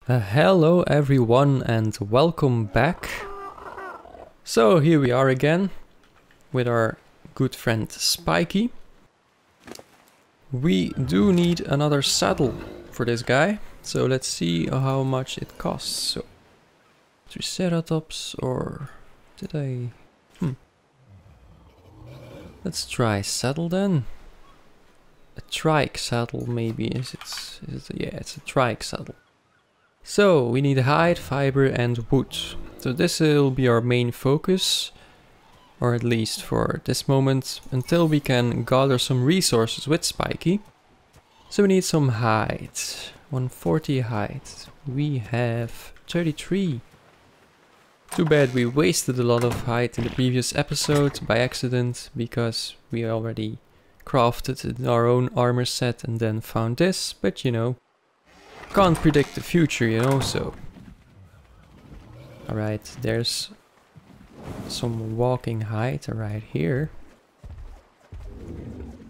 Hello everyone and welcome back. So here we are again with our good friend Spiky. We do need another saddle for this guy, so let's see how much it costs. So Triceratops, or did I... Let's try saddle then. A trike saddle maybe, yeah, it's a trike saddle. So we need hide, fiber and wood. So this will be our main focus, or at least for this moment, until we can gather some resources with Spiky. So we need some hide, 140 hide. We have 33. Too bad we wasted a lot of hide in the previous episode by accident, because we already crafted our own armor set and then found this, but you know, can't predict the future, you know, so... Alright, there's some walking hide right here.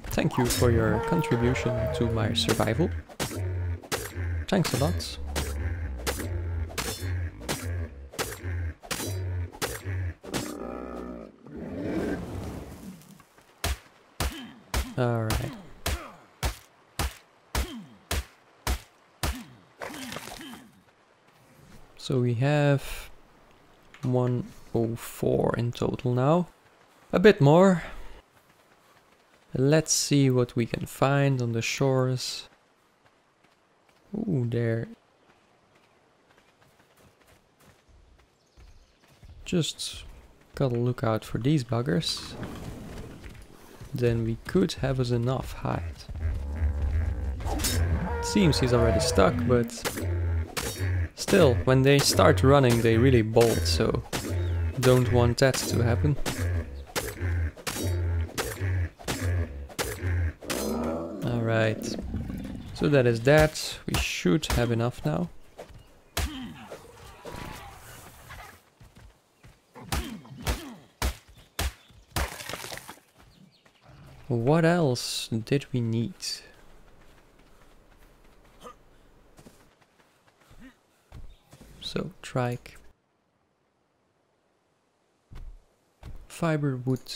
Thank you for your contribution to my survival. Thanks a lot. Alright. So we have 104 in total now. A bit more. Let's see what we can find on the shores. Ooh, there. Just gotta look out for these buggers. Then we could have us enough hide. Seems he's already stuck, but still, when they start running they really bolt, so don't want that to happen. Alright, so that is that. We should have enough now. What else did we need? So, trike. Fiber, wood.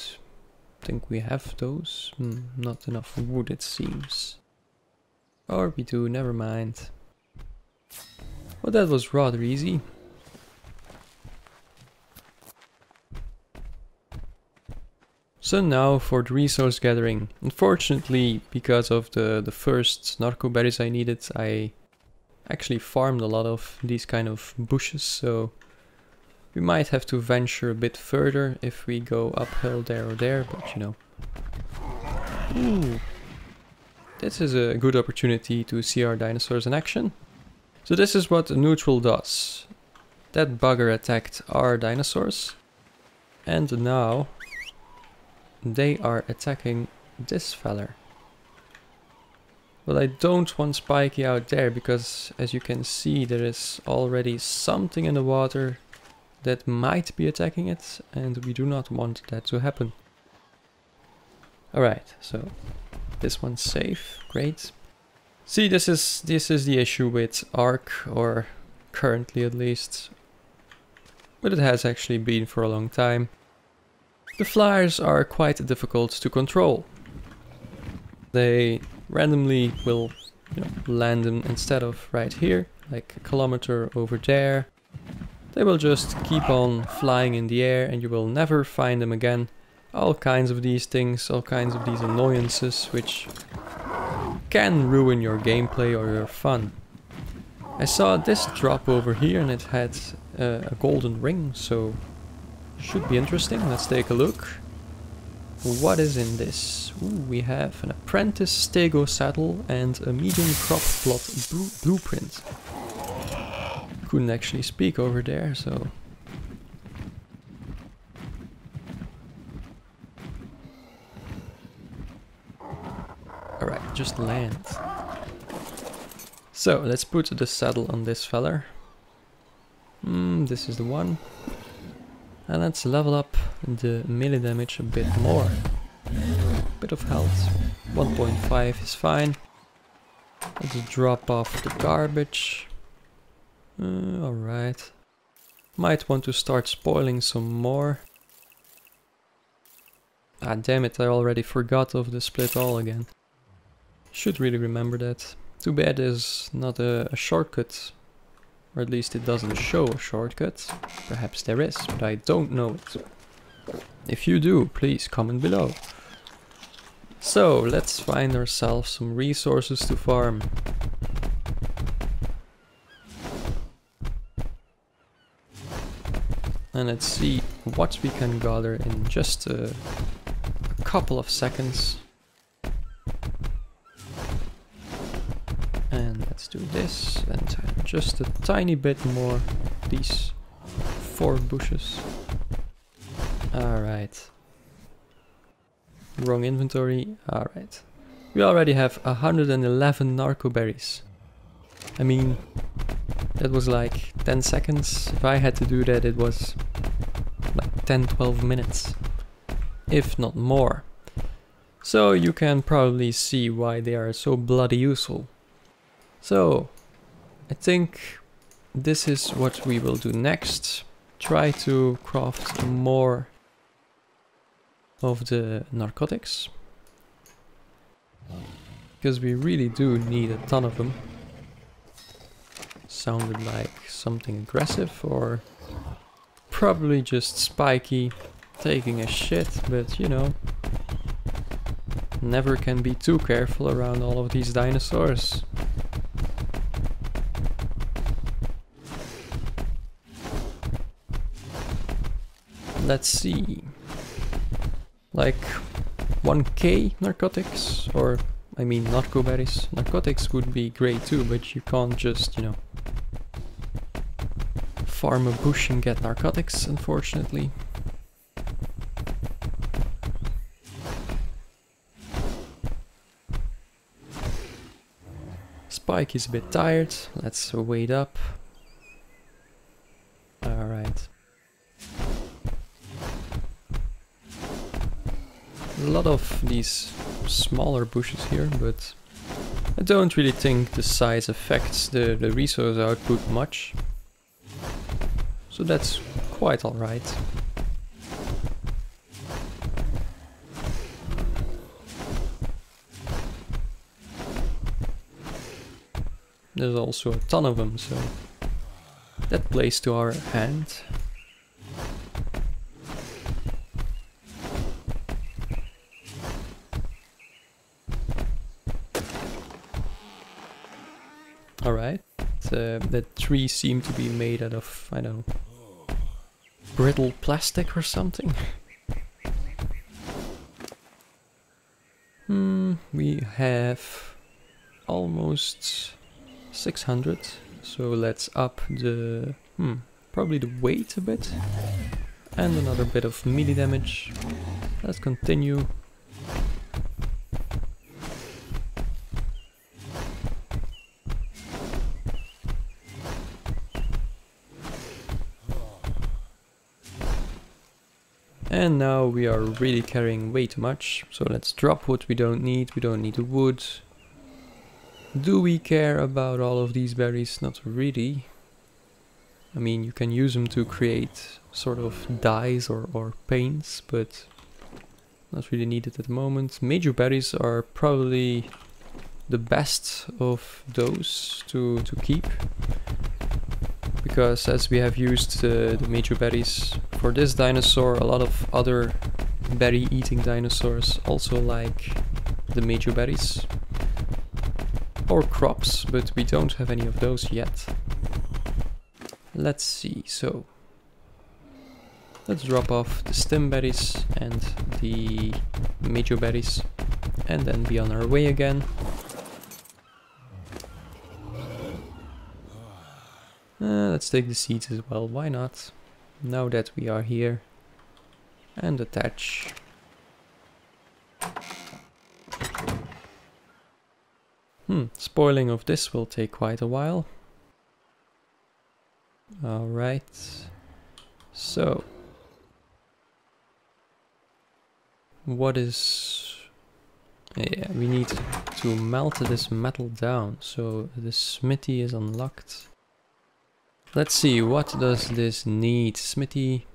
Think we have those? Not enough wood it seems. Or we do, never mind. Well, that was rather easy. So now for the resource gathering. Unfortunately, because of the first narco berries I needed, I actually farmed a lot of these kind of bushes, so we might have to venture a bit further if we go uphill there or there, but you know. Ooh. This is a good opportunity to see our dinosaurs in action. So this is what a neutral does. That bugger attacked our dinosaurs, and now they are attacking this feller. Well, I don't want Spiky out there because, as you can see, there is already something in the water that might be attacking it, and we do not want that to happen. Alright, so this one's safe, great. See, this is the issue with ARK, or currently at least, but it has actually been for a long time. The flyers are quite difficult to control. They randomly will, you know, land them instead of right here, like a kilometer over there. They will just keep on flying in the air and you will never find them again. All kinds of these things, all kinds of these annoyances, which can ruin your gameplay or your fun. I saw this drop over here and it had a golden ring, so should be interesting. Let's take a look. What is in this? Ooh, we have an apprentice stego saddle and a medium crop plot blueprint. Couldn't actually speak over there, so... Alright, just land. So, let's put the saddle on this feller. This is the one. And let's level up the melee damage a bit more. Bit of health. 1.5 is fine. Let's drop off the garbage. Alright. Might want to start spoiling some more. Ah, damn it, I already forgot of the split all again. Should really remember that. Too bad there's not a shortcut. Or at least it doesn't show a shortcut. Perhaps there is, but I don't know it. If you do, please comment below. So, let's find ourselves some resources to farm. And let's see what we can gather in just a couple of seconds. And let's do this, and just a tiny bit more, these 4 bushes. Alright. Wrong inventory, alright. We already have 111 narco berries. I mean, that was like 10 seconds. If I had to do that, it was like 10-12 minutes. If not more. So you can probably see why they are so bloody useful. So, I think this is what we will do next. Try to craft more of the narcotics. Because we really do need a ton of them. Sounded like something aggressive, or probably just Spiky taking a shit, but you know, never can be too careful around all of these dinosaurs. Let's see, like 1k narcotics, or I mean narco berries. Narcotics would be great too, but you can't just, you know, farm a bush and get narcotics, unfortunately. Spike is a bit tired, let's wait up. Alright. A lot of these smaller bushes here, but I don't really think the size affects the resource output much. So that's quite alright. There's also a ton of them, so that plays to our hand. Alright, that tree seemed to be made out of, I don't know, brittle plastic or something. We have almost 600, so let's up the, probably the weight a bit, and another bit of melee damage. Let's continue. And now we are really carrying way too much, so let's drop what we don't need. We don't need the wood. Do we care about all of these berries? Not really. I mean, you can use them to create sort of dyes or paints, but not really needed at the moment. Major berries are probably the best of those to keep. Because as we have used the major berries for this dinosaur, a lot of other berry eating dinosaurs also like the major berries. Or crops, but we don't have any of those yet. Let's see, so let's drop off the stem berries and the major berries and then be on our way again. Let's take the seeds as well, why not? Now that we are here. And attach. Spoiling of this will take quite a while. Alright. So. What is... Yeah, we need to melt this metal down, so the smithy is unlocked. Let's see, what does this need? Smithy.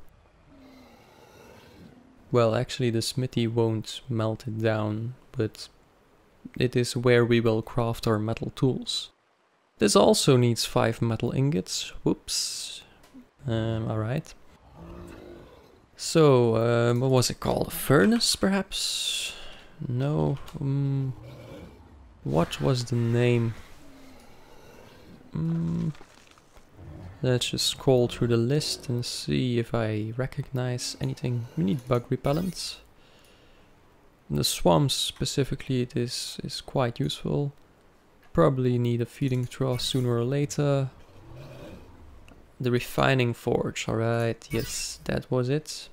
Well, actually the smithy won't melt it down, but it is where we will craft our metal tools. This also needs 5 metal ingots. Whoops. Alright. So, what was it called? A furnace, perhaps? No. What was the name? Let's just scroll through the list and see if I recognize anything. We need bug repellents. In the swamps specifically it is quite useful. Probably need a feeding trough sooner or later. The refining forge, alright, yes, that was it.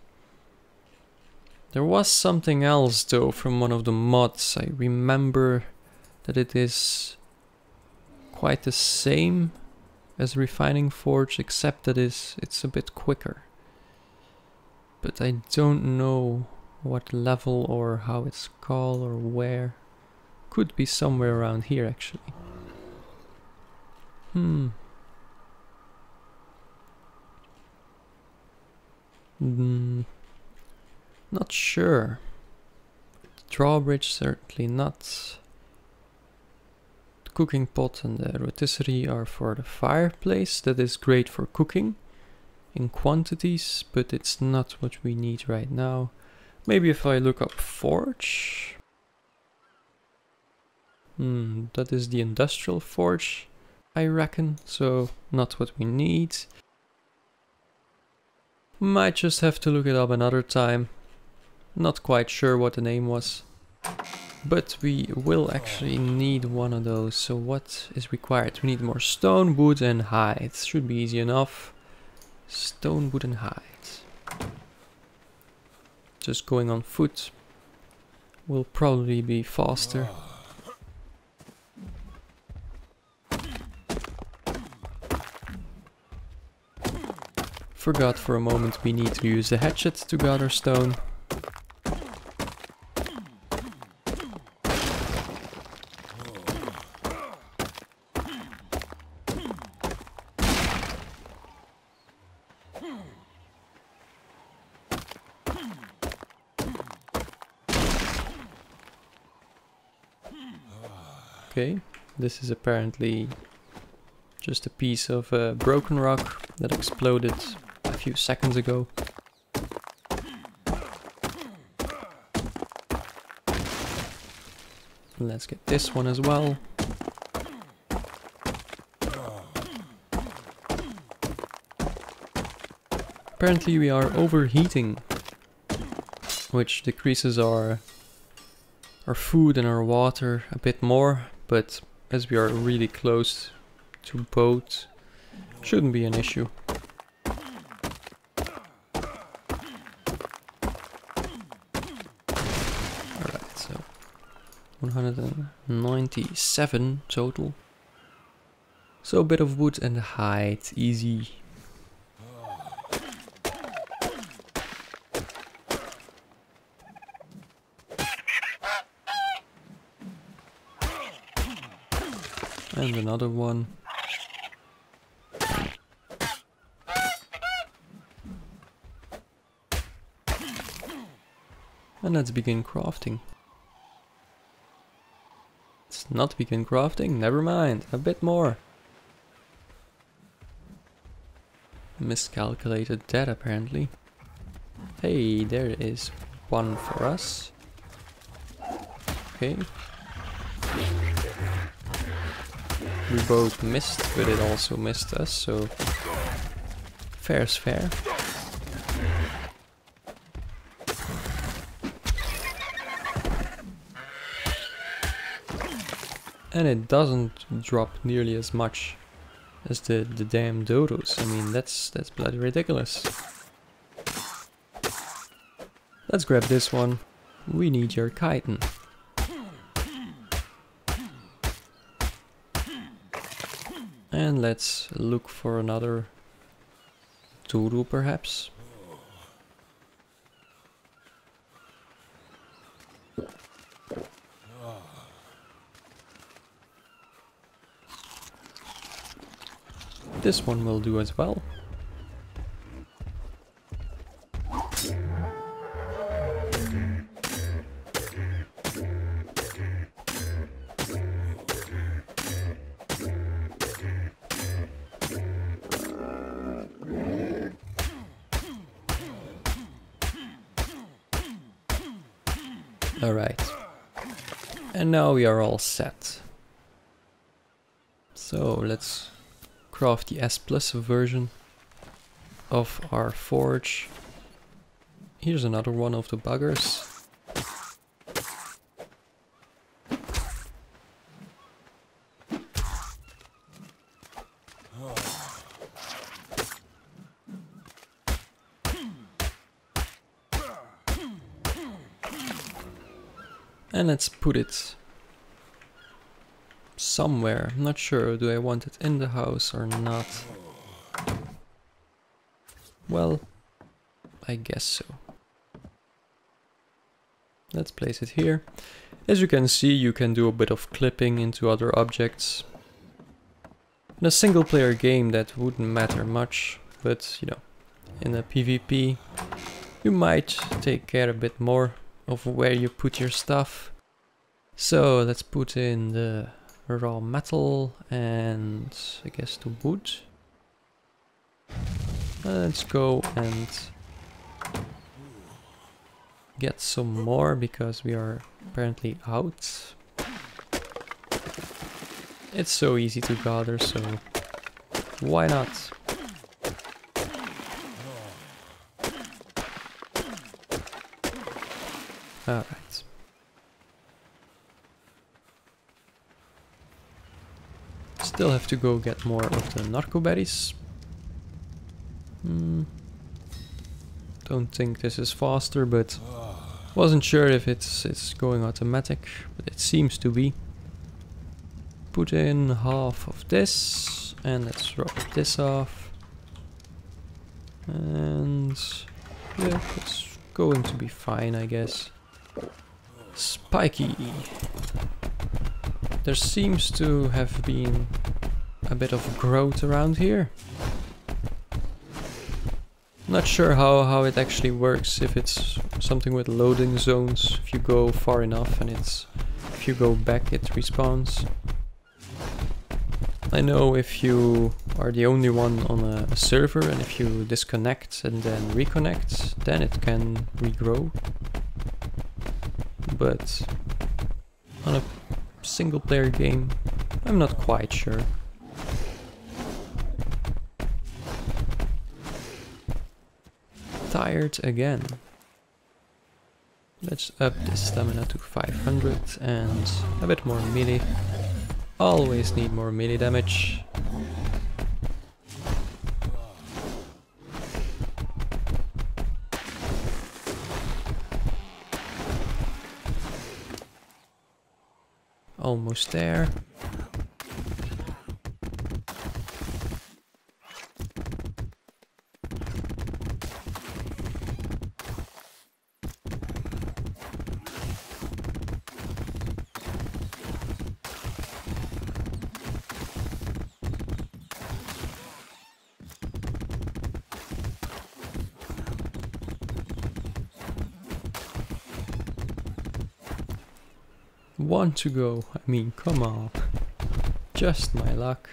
There was something else though from one of the mods. I remember that it is quite the same as refining forge, except that it's a bit quicker. But I don't know what level or how it's called or where. Could be somewhere around here actually. Not sure. The drawbridge certainly not. The cooking pot and the rotisserie are for the fireplace. That is great for cooking in quantities, but it's not what we need right now. Maybe if I look up forge. That is the industrial forge, I reckon, so not what we need. Might just have to look it up another time. Not quite sure what the name was. But we will actually need one of those. So what is required? We need more stone, wood and hide. Should be easy enough. Stone, wood and hide. Just going on foot will probably be faster. Forgot for a moment we need to use the hatchet to gather stone. Okay, this is apparently just a piece of broken rock that exploded a few seconds ago. Let's get this one as well. Apparently we are overheating, which decreases our food and our water a bit more, but as we are really close to boat, shouldn't be an issue. Alright, so 197 total. So a bit of wood and hide, easy. And another one. And let's begin crafting. Let's not begin crafting, never mind, a bit more. Miscalculated that apparently. Hey, there is one for us. Okay. We both missed, but it also missed us, so fair's fair. And it doesn't drop nearly as much as the damn dodos. I mean, that's bloody ridiculous. Let's grab this one. We need your chitin. And let's look for another dodo perhaps. This one will do as well. Alright. And now we are all set. So let's craft the S+ version of our forge. Here's another one of the buggers. And let's put it somewhere. I'm not sure, do I want it in the house or not? Well, I guess so. Let's place it here. As you can see, you can do a bit of clipping into other objects. In a single player game that wouldn't matter much, but you know, in a PvP you might take care a bit more of where you put your stuff. So let's put in the raw metal and I guess the wood. Let's go and get some more because we are apparently out. It's so easy to gather, so why not? Alright. Still have to go get more of the narco berries. Don't think this is faster, but wasn't sure if it's going automatic, but it seems to be. Put in half of this and let's drop this off. And yeah, it's going to be fine, I guess. Spiky. There seems to have been a bit of growth around here. Not sure how it actually works, if it's something with loading zones, if you go far enough and if you go back it respawns. I know if you are the only one on a server and if you disconnect and then reconnect, then it can regrow. But on a single player game, I'm not quite sure. Tired again. Let's up this stamina to 500 and a bit more melee. Always need more melee damage. Almost there. One to go, I mean, come on. Just my luck.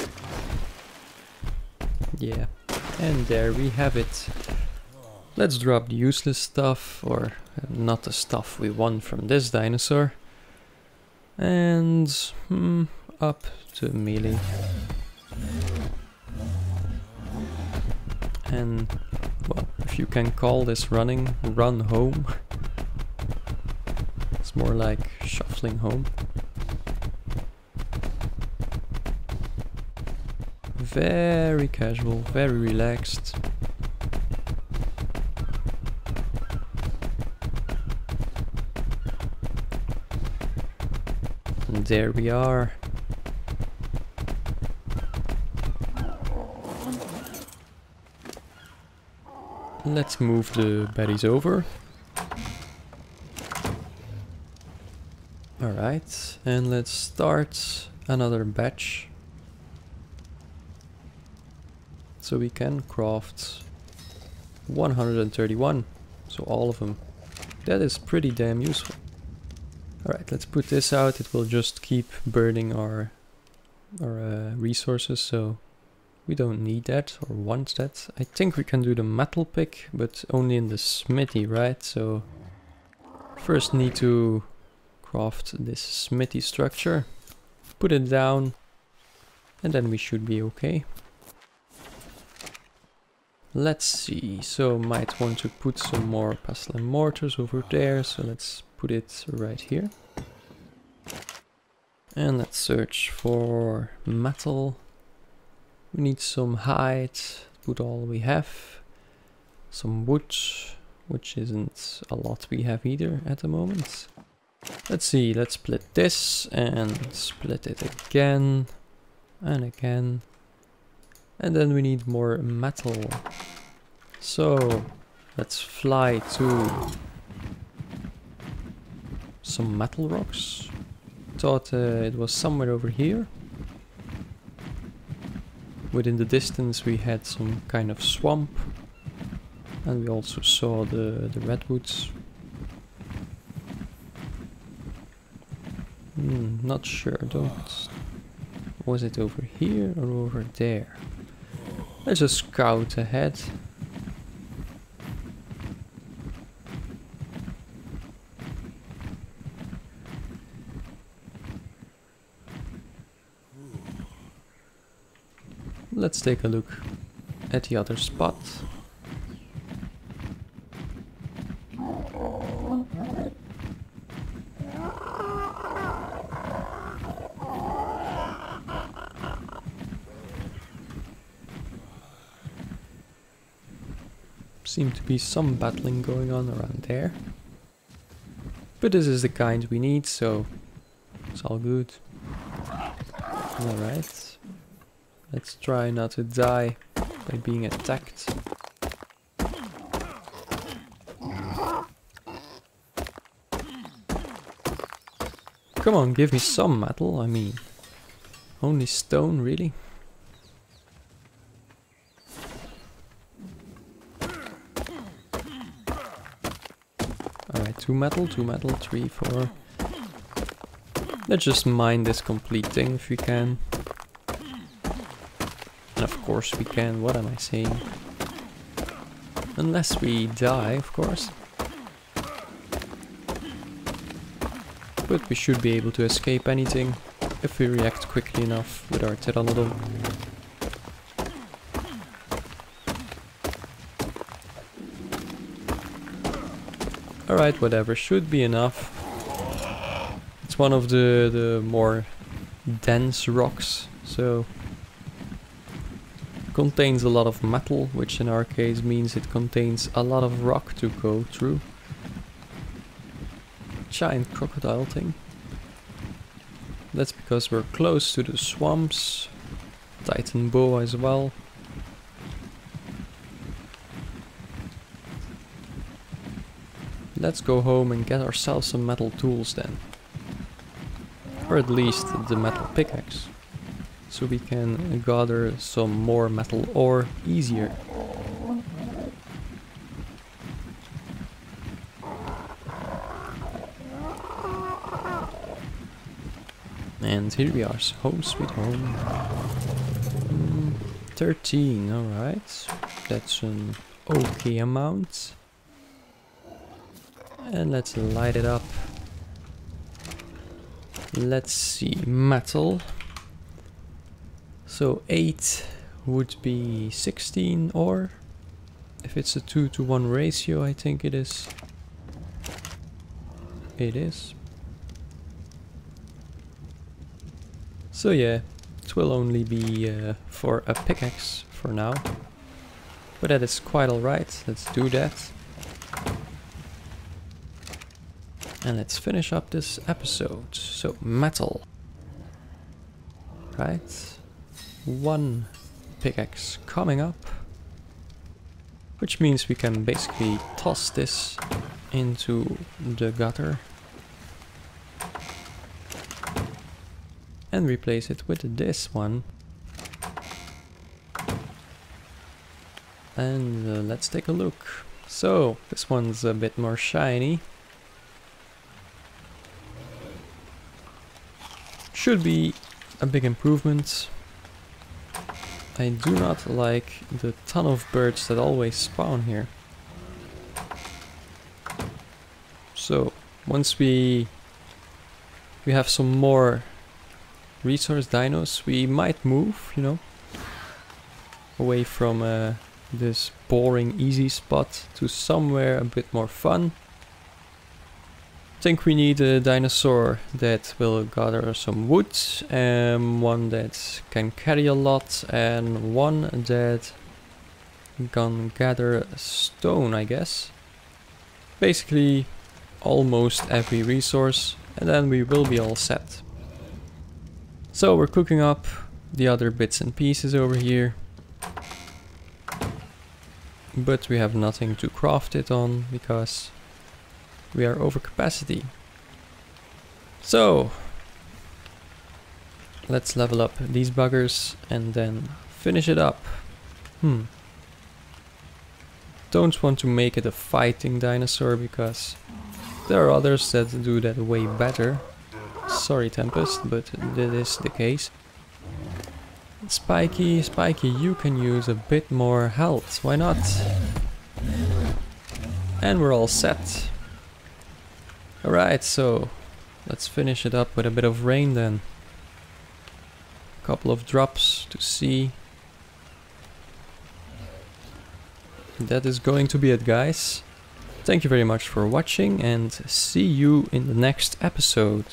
Yeah, and there we have it. Let's drop the useless stuff, or not the stuff we won from this dinosaur. And up to melee. And, well, if you can call this running, run home. It's more like shuffling home. Very casual, very relaxed. And there we are. Let's move the berries over. Alright, and let's start another batch. So we can craft 131. So all of them. That is pretty damn useful. Alright, let's put this out. It will just keep burning our resources, so we don't need that or want that. I think we can do the metal pick, but only in the smithy, right? So first need to craft this smithy structure, put it down, and then we should be okay. Let's see, so might want to put some more pestle and mortars over there, so let's put it right here. And let's search for metal. We need some hide, put all we have. Some wood, which isn't a lot we have either at the moment. Let's see, let's split this and split it again and again. And then we need more metal. So let's fly to some metal rocks. Thought it was somewhere over here. Within the distance we had some kind of swamp. And we also saw the redwoods. Not sure, don't... Was it over here or over there? Let's just scout ahead. Let's take a look at the other spot. Seem to be some battling going on around there. But this is the kind we need, so it's all good. Alright. Let's try not to die by being attacked. Come on, give me some metal, I mean. Only stone, really? Alright, 2 metal, 3, 4. Let's just mine this complete thing if we can. And of course we can, what am I saying? Unless we die, of course. But we should be able to escape anything if we react quickly enough with our pteranodon. Alright, whatever, should be enough. It's one of the more dense rocks, so contains a lot of metal, which in our case means it contains a lot of rock to go through. Giant crocodile thing. That's because we're close to the swamps. Titan boa as well. Let's go home and get ourselves some metal tools then. Or at least the metal pickaxe. So we can gather some more metal ore easier. And here we are, home sweet home. 13, alright. That's an okay amount. And let's light it up. Let's see, metal. So 8 would be 16 ore. If it's a 2-to-1 ratio, I think it is. It is. So yeah, it will only be for a pickaxe for now. But that is quite alright, let's do that. And let's finish up this episode. So, metal. Right. 1 pickaxe coming up. Which means we can basically toss this into the gutter. And replace it with this one. And let's take a look. So, this one's a bit more shiny. Should be a big improvement. I do not like the ton of birds that always spawn here. So, once we have some more resource dinos, we might move, you know, away from this boring easy spot to somewhere a bit more fun. I think we need a dinosaur that will gather some wood, one that can carry a lot, and one that can gather stone, I guess. Basically almost every resource, and then we will be all set. So we're cooking up the other bits and pieces over here, but we have nothing to craft it on because we are over capacity. So let's level up these buggers and then finish it up. Don't want to make it a fighting dinosaur because there are others that do that way better. Sorry Tempest, but that is the case. Spiky, you can use a bit more health, why not? And we're all set. Alright, so let's finish it up with a bit of rain then. A couple of drops to see. That is going to be it, guys. Thank you very much for watching and see you in the next episode.